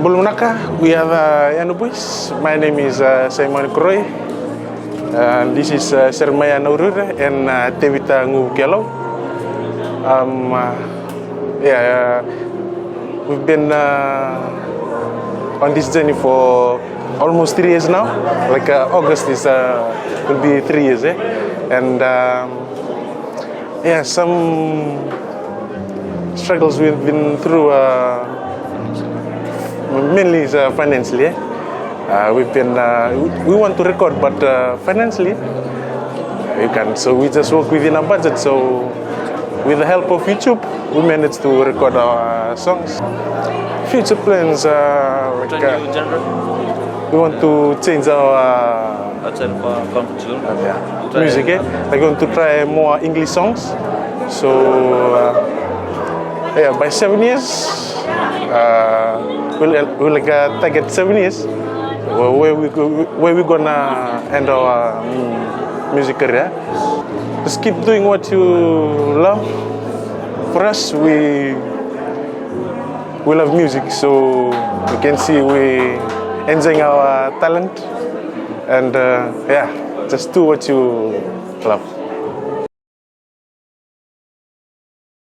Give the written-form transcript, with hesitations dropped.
Bulunaka, we are the Yanu Boyz. My name is Simon Kroy. This is Sermaya Naurure and Tevita Ngukelo. We've been on this journey for almost 3 years now. Like August is will be 3 years, and some struggles we've been through. Mainly financially. We want to record, but financially you can. So we just work within our budget. So with the help of YouTube, we managed to record our songs. Future plans are like, we want to change our music. We're going to try more English songs. So by 7 years. We'll target 7 years where we're gonna end our music career. Just keep doing what you love. For us, we love music, so you can see we enjoying our talent, and just do what you love.